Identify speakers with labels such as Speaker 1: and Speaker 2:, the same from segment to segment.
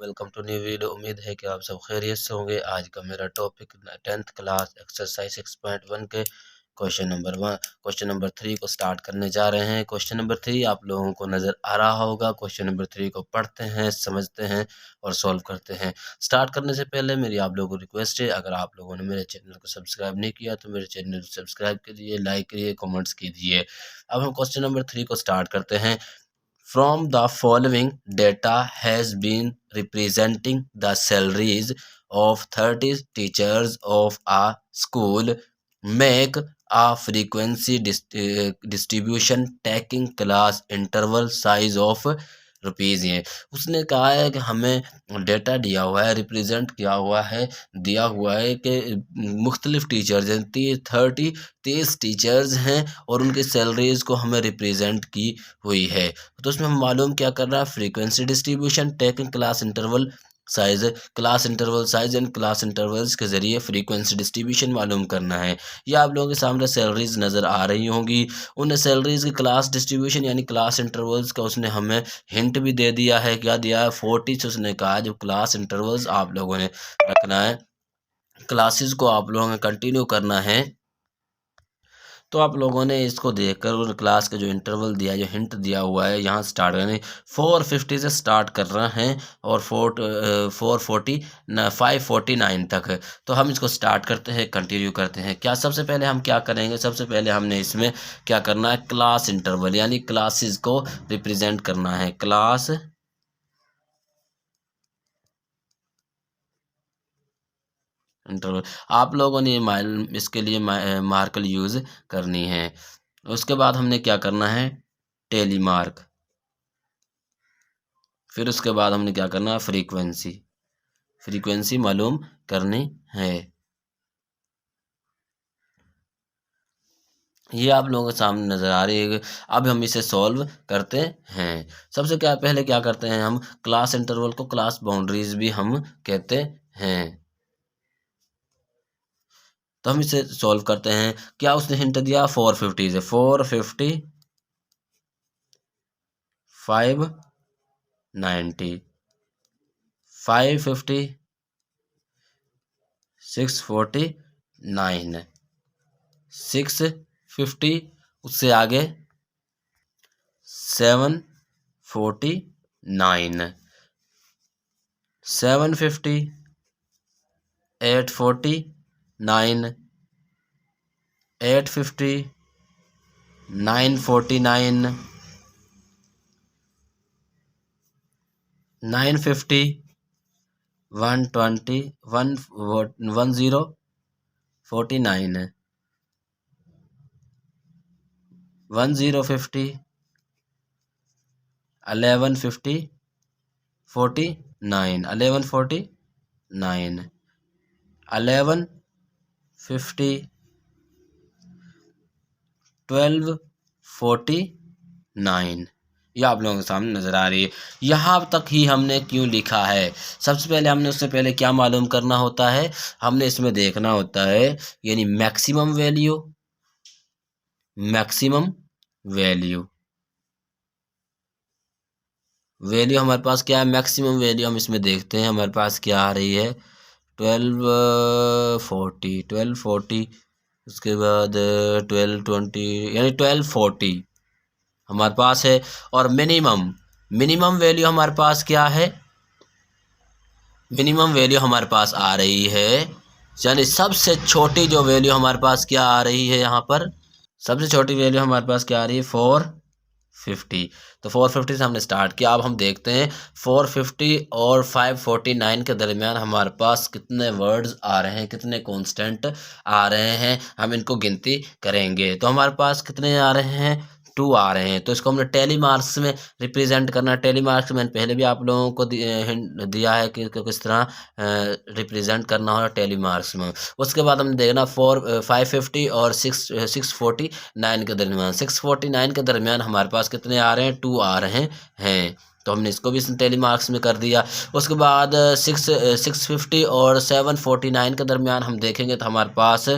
Speaker 1: Welcome to new video. उम्मीद है कि आप सब खैरियत से होंगे। आज का मेरा टॉपिक 10th क्लास एक्सरसाइज 6.1 के क्वेश्चन नंबर 3 को स्टार्ट करने जा रहे हैं। क्वेश्चन नंबर 3 आप लोगों को नज़र आ रहा होगा। क्वेश्चन नंबर 3 को पढ़ते हैं, समझते हैं और सॉल्व करते हैं। स्टार्ट करने से पहले मेरी आप लोगों को रिक्वेस्ट है, अगर आप लोगों ने मेरे चैनल को सब्सक्राइब नहीं किया तो मेरे चैनल को सब्सक्राइब कीजिए, लाइक करिए, कमेंट्स कीजिए। अब हम क्वेश्चन नंबर 3 को स्टार्ट करते हैं। From the following data has been representing the salaries of 30 teachers of a school. Make a frequency distribution taking class interval size of rupees. ये उसने कहा है कि हमें डेटा दिया हुआ है, रिप्रेजेंट किया हुआ है, दिया हुआ है कि मुख्तलिफ टीचर्स हैं, 30 टीचर्स हैं और उनकी सैलरीज़ को हमें रिप्रेजेंट की हुई है। तो उसमें हम मालूम क्या करना है, frequency distribution taking class interval size, class interval size and class intervals के ज़रिए फ्रीक्वेंसी डिस्ट्रीब्यूशन मालूम करना है। यह आप लोगों के सामने सैलरीज़ नज़र आ रही होंगी। उन सैलरीज़ की क्लास डिस्ट्रीब्यूशन यानी क्लास इंटरवल्स का उसने हमें हिंट भी दे दिया है। क्या दिया है? 40 से उसने कहा जो क्लास इंटरवल्स आप लोगों ने रखना है, क्लासेस को आप लोगों ने कंटिन्यू करना है। तो आप लोगों ने इसको देखकर उन क्लास का जो इंटरवल दिया, जो हिंट दिया हुआ है, यहाँ स्टार्ट करने 450 से स्टार्ट कर रहे हैं और 549 तक है। तो हम इसको स्टार्ट करते हैं, कंटिन्यू करते हैं। क्या सबसे पहले हम क्या करेंगे? सबसे पहले हमने इसमें क्या करना है, क्लास इंटरवल यानी क्लासेस को रिप्रेजेंट करना है। क्लास इंटरवल आप लोगों ने इसके लिए मार्कल यूज़ करनी है। उसके बाद हमने क्या करना है, टेली मार्क। फिर उसके बाद हमने क्या करना है, फ्रीक्वेंसी मालूम करनी है। ये आप लोगों के सामने नज़र आ रही है। अब हम इसे सॉल्व करते हैं। सबसे पहले क्या करते हैं, हम क्लास इंटरवल को क्लास बाउंड्रीज भी हम कहते हैं। तो हम इसे सॉल्व करते हैं। क्या उसने हिंट दिया? 450 से 450, 590, 550, 649, 650, उससे आगे 749, 750, 849, 850, 949, 950, 120, 1049, 1050, 1150, 49, 1149, 1150, 1249। यह आप लोगों के सामने नज़र आ रही है। यहाँ तक ही हमने क्यों लिखा है? सबसे पहले हमने उससे पहले क्या मालूम करना होता है, हमने इसमें देखना होता है यानी मैक्सिमम वैल्यू, वैल्यू हमारे पास क्या है, मैक्सिमम वैल्यू हम इसमें देखते हैं। हमारे पास क्या आ रही है, 1240, उसके बाद 1220 यानी 1240 हमारे पास है। और मिनिमम वैल्यू हमारे पास क्या है, मिनिमम वैल्यू हमारे पास आ रही है यानी सबसे छोटी जो वैल्यू हमारे पास क्या आ रही है, यहाँ पर सबसे छोटी वैल्यू हमारे पास क्या आ रही है, 450। तो 450 से हमने स्टार्ट किया। अब हम देखते हैं 450 और 549 के दरमियान हमारे पास कितने वर्ड्स आ रहे हैं, कितने कांस्टेंट आ रहे हैं, हम इनको गिनती करेंगे। तो हमारे पास कितने आ रहे हैं, 2 आ रहे हैं। तो इसको हमने टेली मार्क्स में रिप्रेजेंट करना। टेली मार्क्स मैंने पहले भी आप लोगों को दिया है कि किस तरह रिप्रेजेंट करना हो टेली मार्क्स में। उसके बाद हमने देखना 550 और 649 के दरमियान, 649 के दरमियान हमारे पास कितने आ रहे हैं, 2 आ रहे हैं। तो हमने इसको भी टेली मार्क्स में कर दिया। उसके बाद 650 और 749 के दरमियान हम देखेंगे तो हमारे पास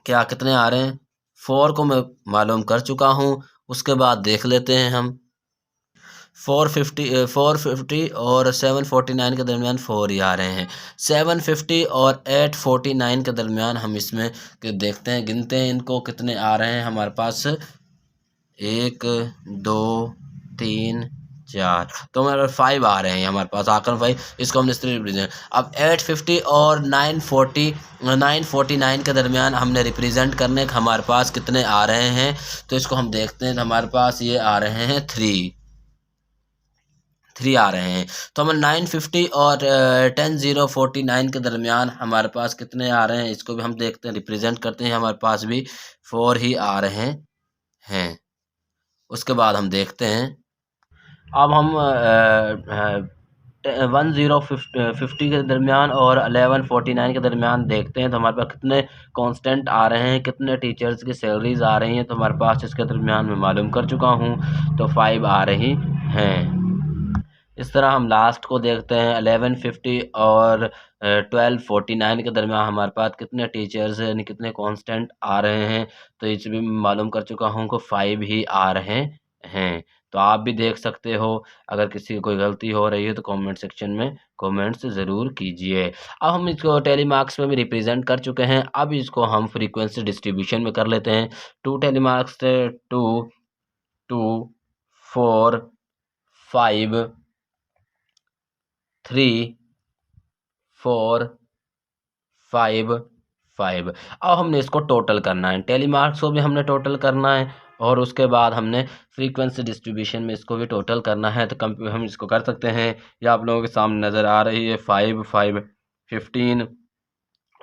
Speaker 1: क्या कितने आ रहे हैं, 4 को मैं मालूम कर चुका हूँ। उसके बाद देख लेते हैं हम 450 और 749 के दरमियान 4 ही आ रहे हैं। 750 और 849 के दरमियान हम इसमें देखते हैं, गिनते हैं इनको कितने आ रहे हैं हमारे पास। 1 2 3 4, तो हमारे 5 आ रहे हैं हमारे पास, आकर 5, इसको हमने इस तरह रिप्रेजेंट। अब 850 और 949 के दरमियान हमने रिप्रेजेंट करने के हमारे पास कितने आ रहे हैं, तो इसको हम देखते हैं। तो हमारे पास ये आ रहे हैं 3 आ रहे हैं। तो हमें 950 और 10049 के दरमियान हमारे पास कितने आ रहे हैं, इसको भी हम देखते हैं, रिप्रेजेंट करते हैं। हमारे पास भी 4 ही आ रहे हैं। उसके बाद हम देखते हैं, अब हम 1050 के दरमियान और 1149 के दरमियान देखते हैं, तो हमारे पास कितने कांस्टेंट आ रहे हैं, कितने टीचर्स की सैलरीज आ रही हैं। तो हमारे पास इसके दरमियान मैं मालूम कर चुका हूँ, तो 5 आ रही हैं। इस तरह हम लास्ट को देखते हैं, 1150 और 1249 के दरमियान हमारे पास कितने टीचर्स यानी कितने कांस्टेंट आ रहे हैं, तो इसे भी मैं मालूम कर चुका हूँ कि 5 ही आ रहे हैं। तो आप भी देख सकते हो, अगर किसी की कोई गलती हो रही है तो कमेंट सेक्शन में कमेंट्स ज़रूर कीजिए। अब हम इसको टेली मार्क्स में भी रिप्रेजेंट कर चुके हैं, अब इसको हम फ्रीक्वेंसी डिस्ट्रीब्यूशन में कर लेते हैं। 2 टेली मार्क्स 2 2 4 5 3 4 5 5। अब हमने इसको टोटल करना है, टेली मार्क्स को भी हमने टोटल करना है, और उसके बाद हमने फ्रीक्वेंसी डिस्ट्रीब्यूशन में इसको भी टोटल करना है। तो हम इसको कर सकते हैं, ये आप लोगों के सामने नज़र आ रही है। 5 5 15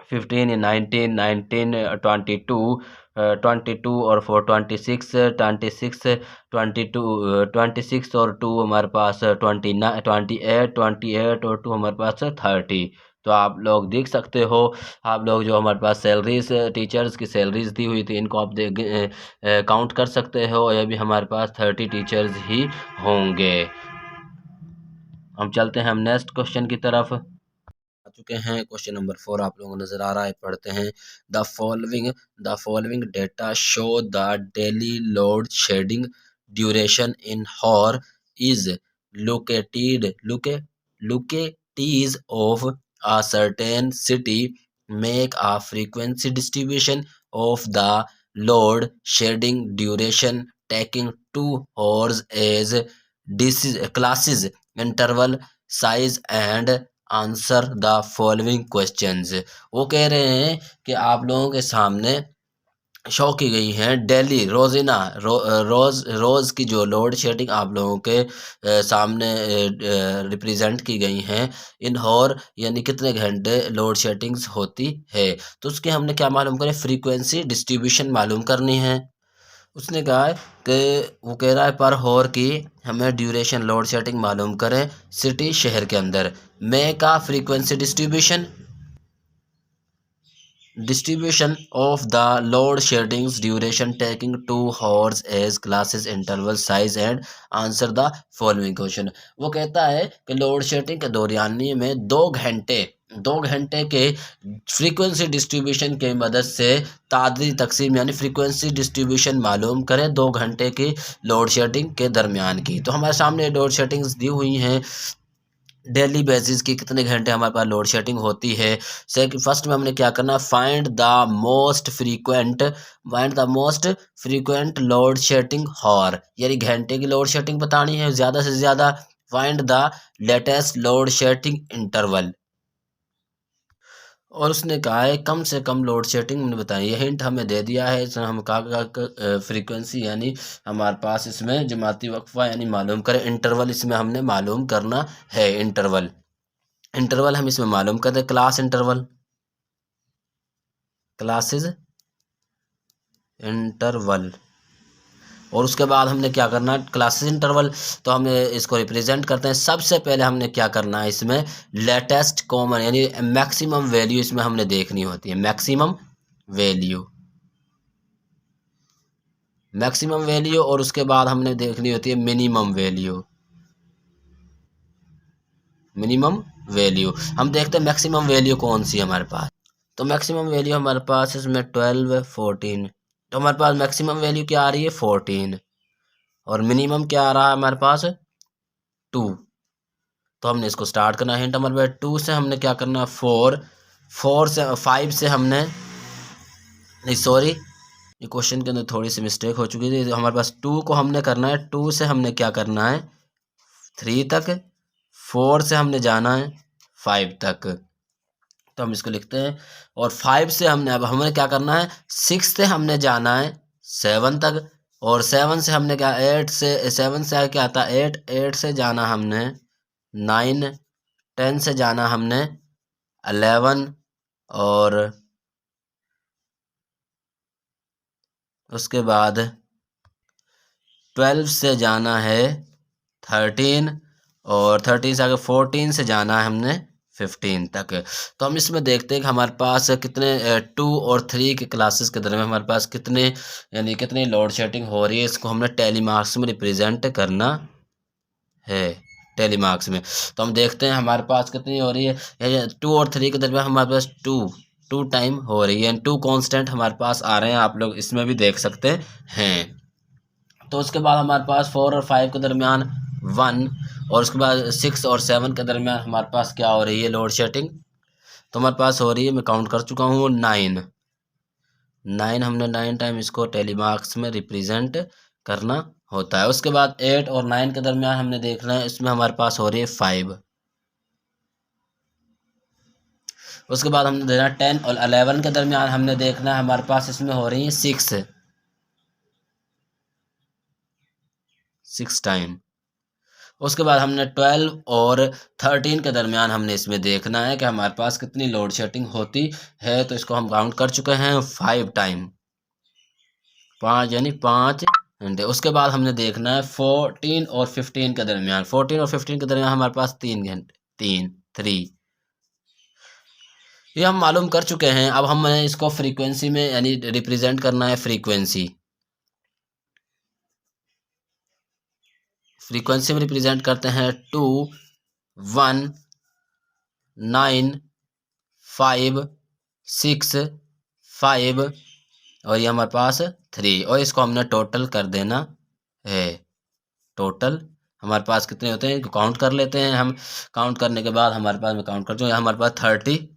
Speaker 1: 15 19 19 22 22 और 4 26 26 22 26 और 2 हमारे पास 29 28 28 और 2 हमारे पास 30। तो आप लोग देख सकते हो, आप लोग जो हमारे पास सैलरीज टीचर्स की सैलरीज दी हुई थी, इनको आप काउंट कर सकते हो। ये भी हमारे पास 30 टीचर्स ही होंगे। हम चलते हैं हम नेक्स्ट क्वेश्चन की तरफ। आ चुके हैं, क्वेश्चन नंबर 4 आप लोगों को नजर आ रहा है, पढ़ते हैं। The following data show the daily load shedding duration in hour is located localities of a certain city make a frequency distribution of the load shedding duration taking 2 hours as classes interval size and answer the following questions. वो कह रहे हैं कि आप लोगों के सामने show की गई हैं डेली रोज़ाना रोज़ की जो लोड शेडिंग आप लोगों के सामने रिप्रेजेंट की गई हैं इन हॉर, यानी कितने घंटे लोड शेडिंग्स होती है। तो उसके हमने क्या मालूम करें, फ्रीक्वेंसी डिस्ट्रीब्यूशन मालूम करनी है। उसने कहा है कि वो कह रहा है पर हॉर की हमें ड्यूरेशन लोड शेडिंग मालूम करें सिटी शहर के अंदर। मैं का frequency distribution of the load shedding's duration taking 2 hours as classes interval size and answer the following question। वो कहता है कि लोड शेडिंग के दौरानी में 2 घंटे के फ्रीक्वेंसी डिस्ट्रीब्यूशन की मदद से तादरी तकसीम यानी फ्रीक्वेंसी डिस्ट्रीब्यूशन मालूम करें 2 घंटे की लोड शेडिंग के दरमियान की। तो हमारे सामने लोड शेडिंग्स दी हुई हैं डेली बेसिस की, कितने घंटे हमारे पास लोड शेडिंग होती है। फर्स्ट में हमने क्या करना, find the most frequent load shedding hour, यानी घंटे की लोड शेडिंग बतानी है ज़्यादा से ज़्यादा। Find the latest load shedding interval, और उसने कहा है कम से कम लोड शेडिंग मैंने बताई। ये हिंट हमें दे दिया है, इसमें हम कहा फ्रीक्वेंसी यानी हमारे पास इसमें जमाती वक्फा यानी मालूम करें। इंटरवल इसमें हमने मालूम करना है। इंटरवल हम इसमें मालूम करते हैं, क्लासेस इंटरवल। और उसके बाद हमने क्या करना, क्लासेस इंटरवल, तो हम इसको रिप्रेजेंट करते हैं। सबसे पहले हमने क्या करना है, इसमें लेटेस्ट कॉमन यानी मैक्सिमम वैल्यू इसमें हमने देखनी होती है। मैक्सिमम वैल्यू और उसके बाद हमने देखनी होती है मिनिमम वैल्यू। हम देखते हैं मैक्सिमम वैल्यू कौन सी है हमारे पास। तो मैक्सिमम वैल्यू हमारे पास इसमें 12 14, तो हमारे पास मैक्सिमम वैल्यू क्या आ रही है 14, और मिनिमम क्या आ रहा है हमारे पास 2। तो हमने इसको स्टार्ट करना है। हिंट नंबर 2 से हमने क्या करना है, 4 से 5 से हमने, नहीं सॉरी, ये क्वेश्चन के अंदर थोड़ी सी मिस्टेक हो चुकी थी। हमारे पास 2 को हमने करना है, 2 से हमने क्या करना है 3 तक, 4 से हमने जाना है 5 तक। तो हम इसको लिखते हैं। और 5 से हमने, अब हमें क्या करना है, 6 से हमने जाना है 7 तक। और 7 से हमने क्या, 8 से, 7 से क्या आता है 8, 8 से जाना हमने 9, 10 से जाना हमने 11, और उसके बाद 12 से जाना है 13, और 13 से आगे 14 से जाना है हमने 15 तक। तो हम इसमें देखते हैं कि हमारे पास कितने 2 और 3 के क्लासेस के दरमियान हमारे पास कितने, यानी कितनी लोड शेडिंग हो रही है। इसको हमने टेली मार्क्स में रिप्रेजेंट करना है, टेली मार्क्स में। तो हम देखते हैं हमारे पास कितनी हो रही है, 2 और 3 के दरमियान हमारे पास टू टाइम हो रही है। 2 कांस्टेंट हमारे पास आ रहे हैं, आप लोग इसमें भी देख सकते हैं। तो उसके बाद हमारे पास 4 और 5 के दरमियान 1, और उसके बाद 6 और 7 के दरमियान हमारे पास क्या हो रही है लोड शेडिंग। तो हमारे पास हो रही है, मैं काउंट कर चुका हूँ 9 हमने 9 टाइम इसको टेली मार्क्स में रिप्रेजेंट करना होता है। उसके बाद 8 और 9 के दरमियान हमने देखना है, इसमें हमारे पास हो रही है 5। उसके बाद हमने देखना 10 और 11 के दरमियान हमने देखना है, हमारे पास इसमें हो रही है 6 टाइम। उसके बाद हमने 12 और 13 के दरमियान हमने इसमें देखना है कि हमारे पास कितनी लोड शेडिंग होती है। तो इसको हम काउंट कर चुके हैं 5 टाइम, 5 यानी 5 घंटे। उसके बाद हमने देखना है 14 और 15 के दरमियान, 14 और 15 के दरमियान हमारे पास 3 घंटे, 3 ये हम मालूम कर चुके हैं। अब हमें इसको फ्रीक्वेंसी में यानी रिप्रेजेंट करना है। फ्रीक्वेंसी में रिप्रेजेंट करते हैं 2, 1, 9, 5, 6, 5, और ये हमारे पास 3, और इसको हमने टोटल कर देना है। टोटल हमारे पास कितने होते हैं काउंट कर लेते हैं हम। काउंट करने के बाद हमारे पास, मैं काउंट कर चुका, हमारे पास 31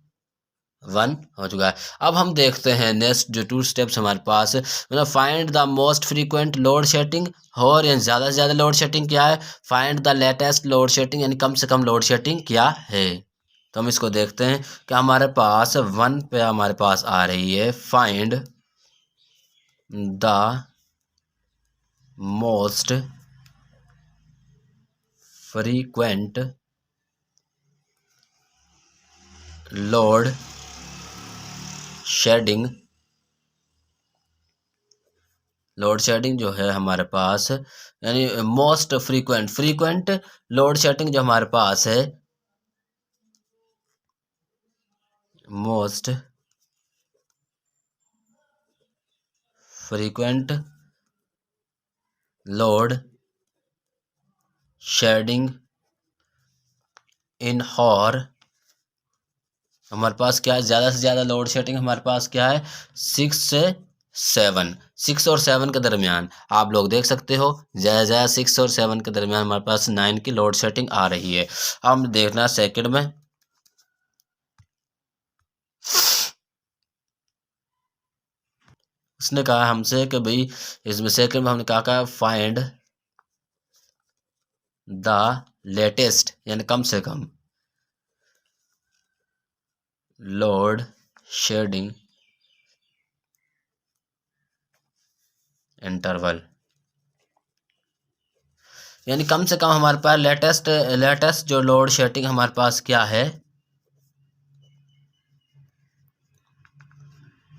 Speaker 1: हो चुका है। अब हम देखते हैं नेक्स्ट जो 2 स्टेप्स हमारे पास, मतलब find the most frequent load shading, और ज़्यादा से ज़्यादा लोड शेडिंग क्या है, find the latest load shedding यानी कम से कम लोड शेडिंग क्या है। तो हम इसको देखते हैं कि हमारे पास 1 पे हमारे पास आ रही है, find the most frequent load shading. Load shedding जो है हमारे पास, यानी मोस्ट फ्रीक्वेंट लोड शेडिंग जो हमारे पास है, मोस्ट फ्रीक्वेंट लोड शेडिंग इन हॉर, हमारे पास क्या है, ज़्यादा से ज़्यादा लोड शेडिंग हमारे पास क्या है 6 से 7, 6 और 7 के दरमियान आप लोग देख सकते हो, ज़्यादा ज़्यादा 6 और 7 के दरमियान हमारे पास 9 की लोड शेडिंग आ रही है। हम देखना सेकंड में, उसने कहा हमसे कि भाई इसमें सेकंड में हमने कहा फाइंड द लेटेस्ट यानी कम से कम लोड शेडिंग इंटरवल, यानी कम से कम हमारे पास लेटेस्ट जो लोड शेडिंग हमारे पास क्या है,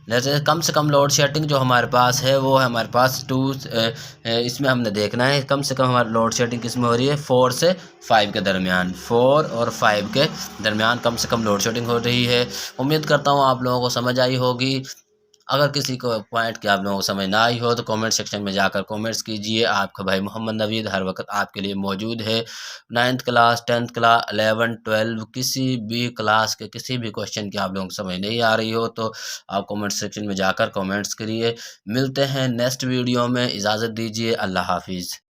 Speaker 1: जैसे कम से कम लोड शेडिंग जो हमारे पास है वो है हमारे पास 2, इसमें हमने देखना है कम से कम हमारी लोड शेडिंग किस में हो रही है 4 से 5 के दरमियान, 4 और 5 के दरमियान कम से कम लोड शेडिंग हो रही है। उम्मीद करता हूँ आप लोगों को समझ आई होगी। अगर किसी को पॉइंट की आप लोगों को समझ ना आई हो तो कमेंट सेक्शन में जाकर कमेंट्स कीजिए। आपका भाई मोहम्मद नवीद हर वक्त आपके लिए मौजूद है। 9th क्लास 10th क्लास 11 12 किसी भी क्लास के किसी भी क्वेश्चन की आप लोगों को समझ नहीं आ रही हो तो आप कमेंट सेक्शन में जाकर कमेंट्स करिए। मिलते हैं नेक्स्ट वीडियो में, इजाज़त दीजिए, अल्लाह हाफिज़।